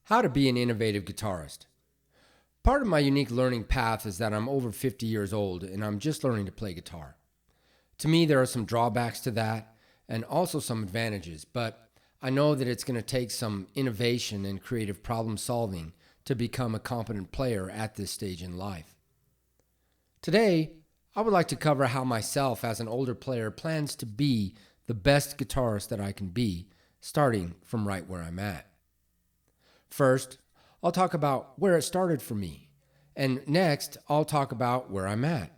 How to be an innovative guitarist. Part of my unique learning path is that I'm over 50 years old and I'm just learning to play guitar. To me, there are some drawbacks to that and also some advantages, but I know that it's going to take some innovation and creative problem solving to become a competent player at this stage in life. Today, I would like to cover how myself as an older player plans to be the best guitarist that I can be, starting from right where I'm at. First, I'll talk about where it started for me. And next, I'll talk about where I'm at.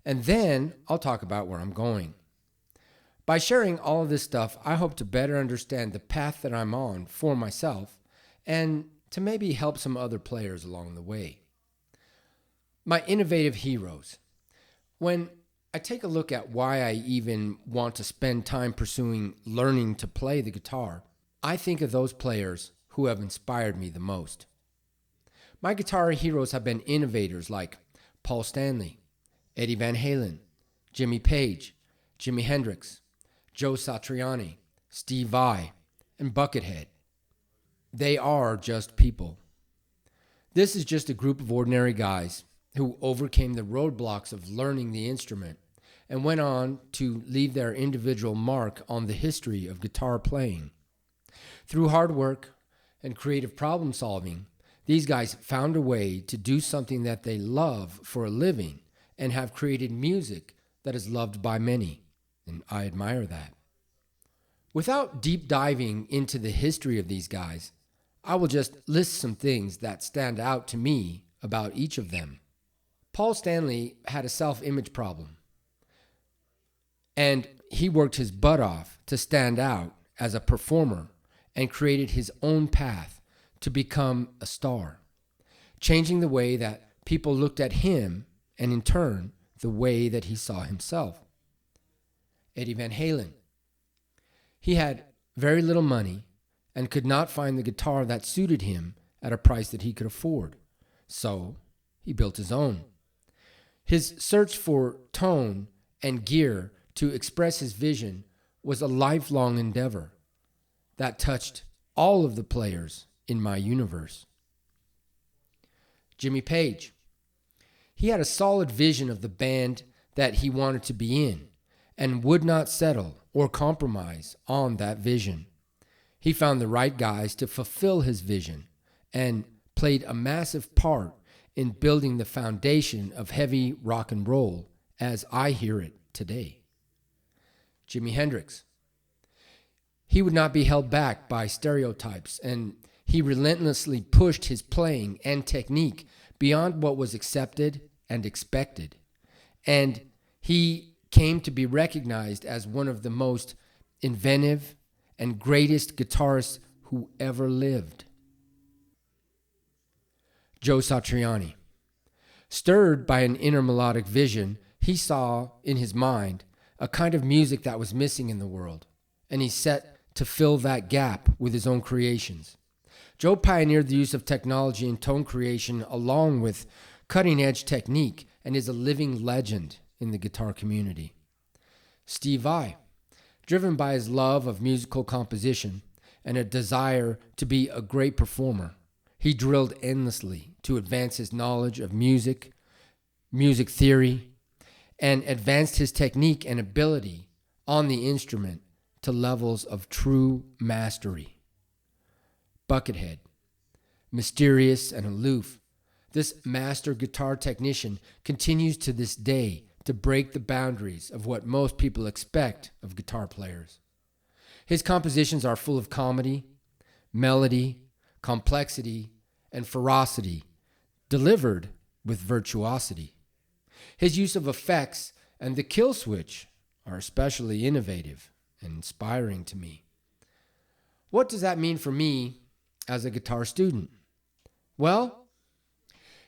And then I'll talk about where I'm going. By sharing all of this stuff, I hope to better understand the path that I'm on for myself and to maybe help some other players along the way. My innovative heroes. When I take a look at why I even want to spend time pursuing learning to play the guitar, I think of those players who have inspired me the most. My guitar heroes have been innovators like Paul Stanley, Eddie Van Halen, Jimmy Page, Jimi Hendrix, Joe Satriani, Steve Vai, and Buckethead. They are just people. This is just a group of ordinary guys who overcame the roadblocks of learning the instrument and went on to leave their individual mark on the history of guitar playing. Through hard work and creative problem solving, these guys found a way to do something that they love for a living and have created music that is loved by many, and I admire that. Without deep diving into the history of these guys, I will just list some things that stand out to me about each of them. Paul Stanley had a self-image problem, and he worked his butt off to stand out as a performer and created his own path to become a star, changing the way that people looked at him and in turn, the way that he saw himself. Eddie Van Halen. He had very little money and could not find the guitar that suited him at a price that he could afford. So he built his own. His search for tone and gear to express his vision was a lifelong endeavor that touched all of the players in my universe. Jimmy Page. He had a solid vision of the band that he wanted to be in and would not settle or compromise on that vision. He found the right guys to fulfill his vision and played a massive part in building the foundation of heavy rock and roll as I hear it today. Jimi Hendrix. He would not be held back by stereotypes, and he relentlessly pushed his playing and technique beyond what was accepted and expected. And he came to be recognized as one of the most inventive and greatest guitarists who ever lived. Joe Satriani. Stirred by an inner melodic vision, he saw in his mind a kind of music that was missing in the world, and he set to fill that gap with his own creations. Joe pioneered the use of technology in tone creation along with cutting-edge technique and is a living legend in the guitar community. Steve Vai. Driven by his love of musical composition and a desire to be a great performer, he drilled endlessly to advance his knowledge of music theory, and advanced his technique and ability on the instrument to levels of true mastery. Buckethead. Mysterious and aloof, this master guitar technician continues to this day to break the boundaries of what most people expect of guitar players. His compositions are full of comedy, melody, complexity, and ferocity, delivered with virtuosity. His use of effects and the kill switch are especially innovative and inspiring to me. What does that mean for me as a guitar student? Well,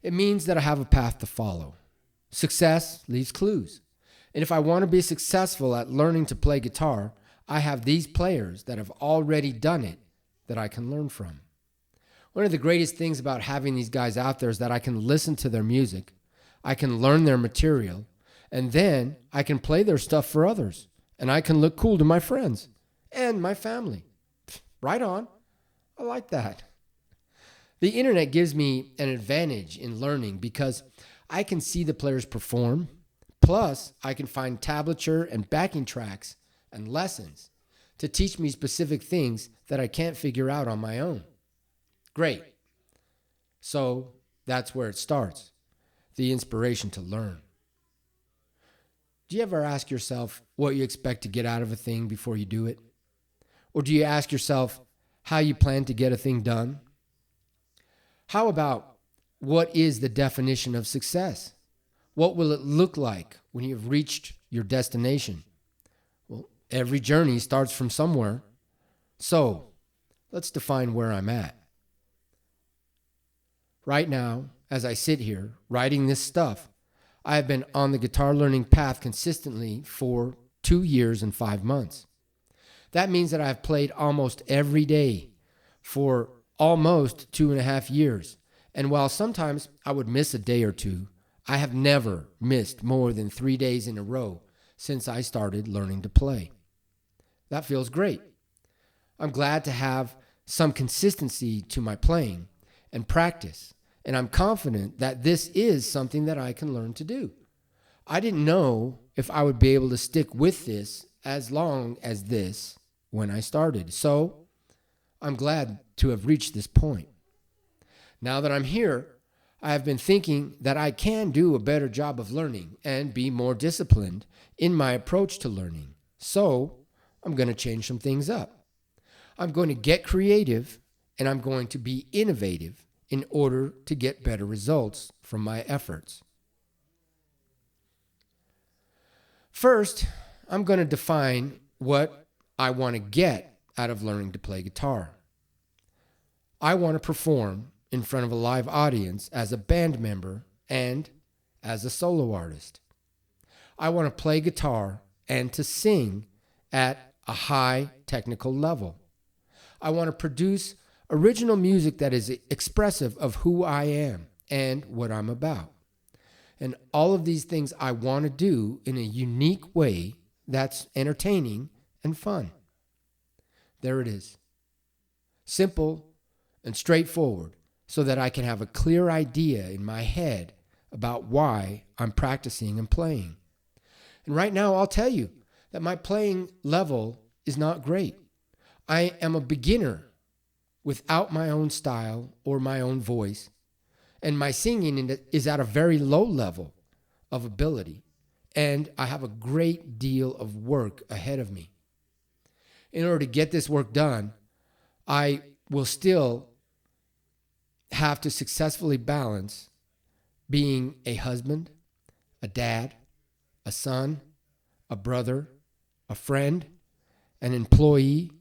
it means that I have a path to follow. Success leaves clues. And if I want to be successful at learning to play guitar, I have these players that have already done it that I can learn from. One of the greatest things about having these guys out there is that I can listen to their music, I can learn their material, and then I can play their stuff for others. And I can look cool to my friends and my family. Right on. I like that. The internet gives me an advantage in learning because I can see the players perform. Plus, I can find tablature and backing tracks and lessons to teach me specific things that I can't figure out on my own. Great. So that's where it starts, the inspiration to learn. Do you ever ask yourself what you expect to get out of a thing before you do it? Or do you ask yourself how you plan to get a thing done? How about what is the definition of success? What will it look like when you've reached your destination? Well, every journey starts from somewhere. So let's define where I'm at. Right now, as I sit here writing this stuff, I have been on the guitar learning path consistently for 2 years and 5 months. That means that I've played almost every day for almost 2.5 years. And while sometimes I would miss a day or two, I have never missed more than 3 days in a row since I started learning to play. That feels great. I'm glad to have some consistency to my playing and practice, and I'm confident that this is something that I can learn to do. I didn't know if I would be able to stick with this as long as this when I started, so I'm glad to have reached this point. Now that I'm here, I have been thinking that I can do a better job of learning and be more disciplined in my approach to learning. So I'm going to change some things up. I'm going to get creative and I'm going to be innovative in order to get better results from my efforts. First, I'm going to define what I want to get out of learning to play guitar. I want to perform in front of a live audience as a band member and as a solo artist. I want to play guitar and to sing at a high technical level. I want to produce original music that is expressive of who I am and what I'm about. And all of these things I want to do in a unique way that's entertaining and fun. There it is. Simple and straightforward, so that I can have a clear idea in my head about why I'm practicing and playing. And right now, I'll tell you that my playing level is not great. I am a beginner without my own style or my own voice, and my singing is at a very low level of ability, and I have a great deal of work ahead of me. In order to get this work done, I will still have to successfully balance being a husband, a dad, a son, a brother, a friend, an employee,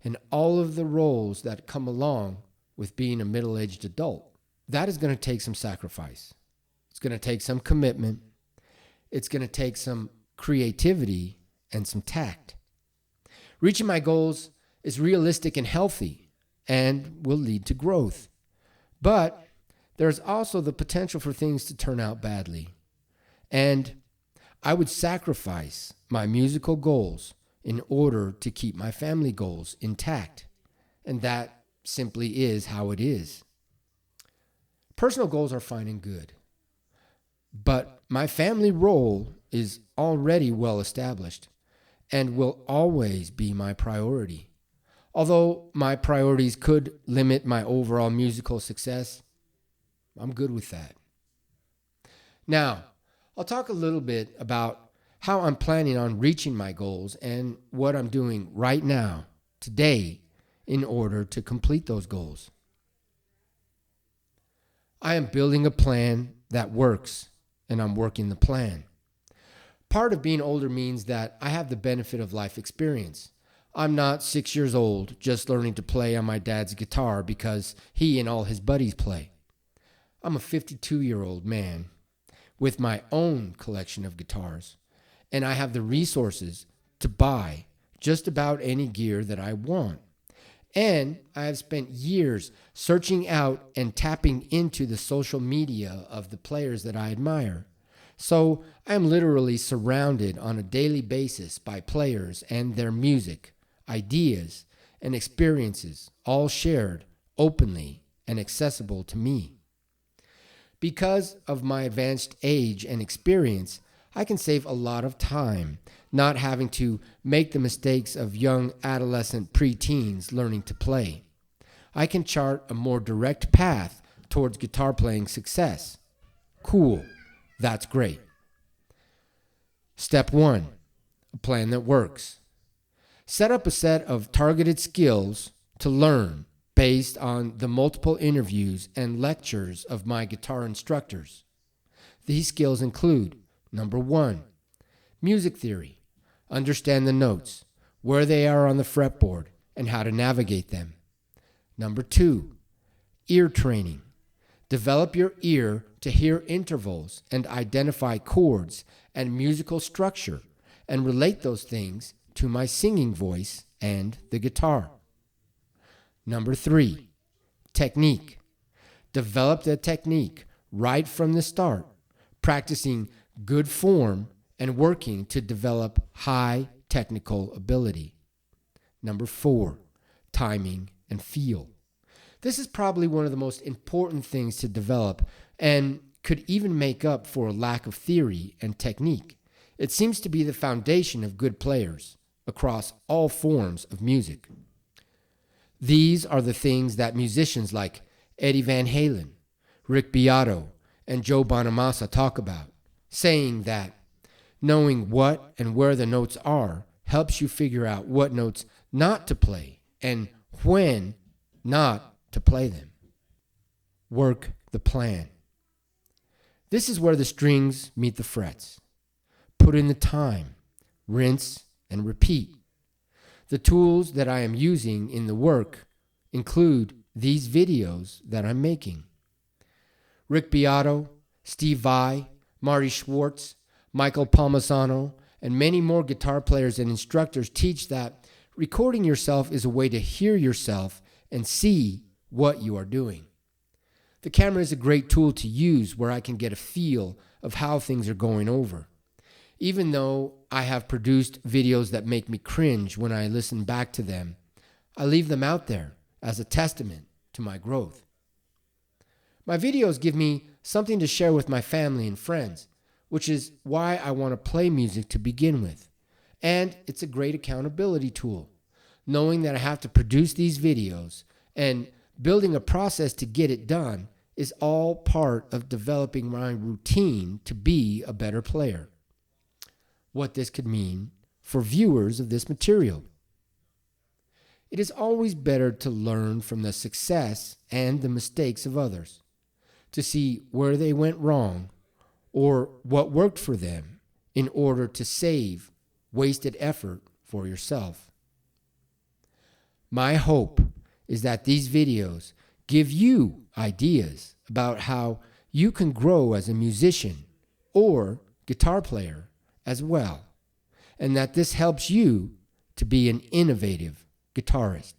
and all of the roles that come along with being a middle-aged adult. That is going to take some sacrifice. It's going to take some commitment. It's going to take some creativity and some tact. Reaching my goals is realistic and healthy and will lead to growth. But there's also the potential for things to turn out badly. And I would sacrifice my musical goals in order to keep my family goals intact. And that simply is how it is. Personal goals are fine and good. But my family role is already well established and will always be my priority. Although my priorities could limit my overall musical success, I'm good with that. Now, I'll talk a little bit about how I'm planning on reaching my goals and what I'm doing right now, today, in order to complete those goals. I am building a plan that works, and I'm working the plan. Part of being older means that I have the benefit of life experience. I'm not 6 years old just learning to play on my dad's guitar because he and all his buddies play. I'm a 52-year-old man with my own collection of guitars, and I have the resources to buy just about any gear that I want. And I have spent years searching out and tapping into the social media of the players that I admire. So I am literally surrounded on a daily basis by players and their music, ideas, and experiences, all shared openly and accessible to me. Because of my advanced age and experience, I can save a lot of time not having to make the mistakes of young adolescent preteens learning to play. I can chart a more direct path towards guitar playing success. Cool. That's great. Step 1. A plan that works. Set up a set of targeted skills to learn based on the multiple interviews and lectures of my guitar instructors. These skills include: number 1, music theory. Understand the notes, where they are on the fretboard, and how to navigate them. Number 2, ear training. Develop your ear to hear intervals and identify chords and musical structure, and relate those things to my singing voice and the guitar. Number 3, technique. Develop the technique right from the start, practicing good form and working to develop high technical ability. Number 4, timing and feel. This is probably one of the most important things to develop and could even make up for a lack of theory and technique. It seems to be the foundation of good players across all forms of music. These are the things that musicians like Eddie Van Halen, Rick Beato, and Joe Bonamassa talk about, saying that knowing what and where the notes are helps you figure out what notes not to play and when not to play them. Work the plan. This is where the strings meet the frets. Put in the time, rinse, and repeat. The tools that I am using in the work include these videos that I'm making. Rick Beato, Steve Vai, Marty Schwartz, Michael Palmisano, and many more guitar players and instructors teach that recording yourself is a way to hear yourself and see what you are doing. The camera is a great tool to use where I can get a feel of how things are going over. Even though I have produced videos that make me cringe when I listen back to them, I leave them out there as a testament to my growth. My videos give me something to share with my family and friends, which is why I want to play music to begin with. And it's a great accountability tool, knowing that I have to produce these videos and building a process to get it done is all part of developing my routine to be a better player. What this could mean for viewers of this material. It is always better to learn from the success and the mistakes of others, to see where they went wrong or what worked for them in order to save wasted effort for yourself. My hope is that these videos give you ideas about how you can grow as a musician or guitar player as well, and that this helps you to be an innovative guitarist.